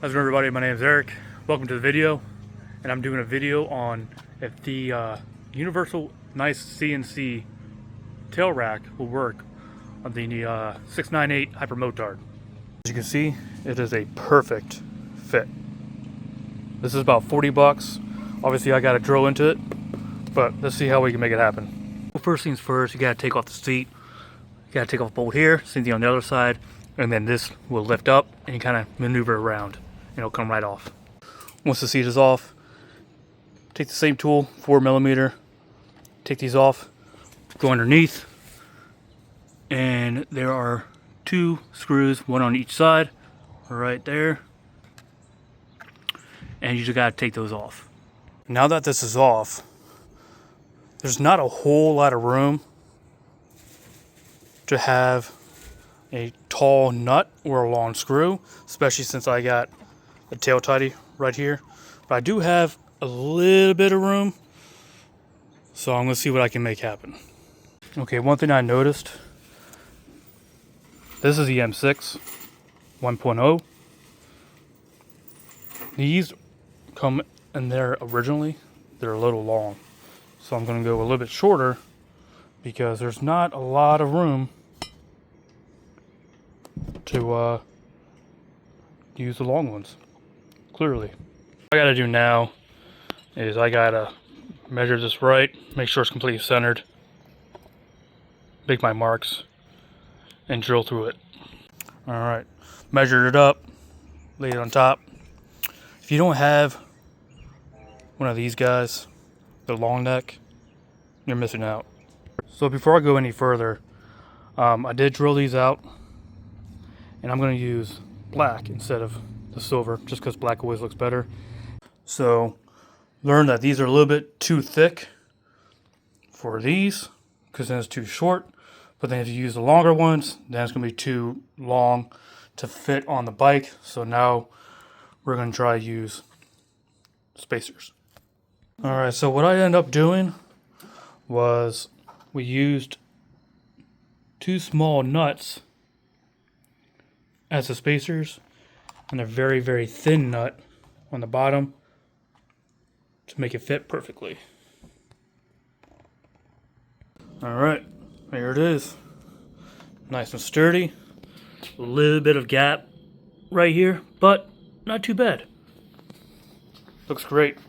How's it going, everybody? My name is Eric. Welcome to the video, and I'm doing a video on if the universal NiceCNC tail rack will work on the 698 Hyper Motard. As you can see, it is a perfect fit. This is about 40 bucks. Obviously, I got to drill into it, but let's see how we can make it happen. First things first, you got to take off the seat. You got to take off the bolt here, same thing on the other side, and then this will lift up and you kind of maneuver around. It'll come right off. Once the seat is off, take the same tool, 4mm, take these off, go underneath, and there are 2 screws, one on each side, right there, and you just gotta take those off. Now that this is off, there's not a whole lot of room to have a tall nut or a long screw, especially since I got a tail tidy right here, but I do have a little bit of room, so I'm gonna see what I can make happen. Okay, one thing I noticed, this is the M6 1.0. These come in there originally, they're a little long, so I'm gonna go a little bit shorter because there's not a lot of room to use the long ones. Clearly, what I gotta do now is I gotta measure this right, make sure it's completely centered, make my marks, and drill through it. Alright, measured it up, laid it on top. If you don't have one of these guys, the long neck, you're missing out. So before I go any further, I did drill these out, and I'm going to use black instead of the silver, just because black always looks better. So learn that these are a little bit too thick for these, because then it's too short. But then if you use the longer ones, then it's going to be too long to fit on the bike. So now we're going to try to use spacers. Alright, so what I ended up doing was we used 2 small nuts as the spacers, and a very, very thin nut on the bottom to make it fit perfectly. Alright, here it is. Nice and sturdy. A little bit of gap right here, but not too bad. Looks great.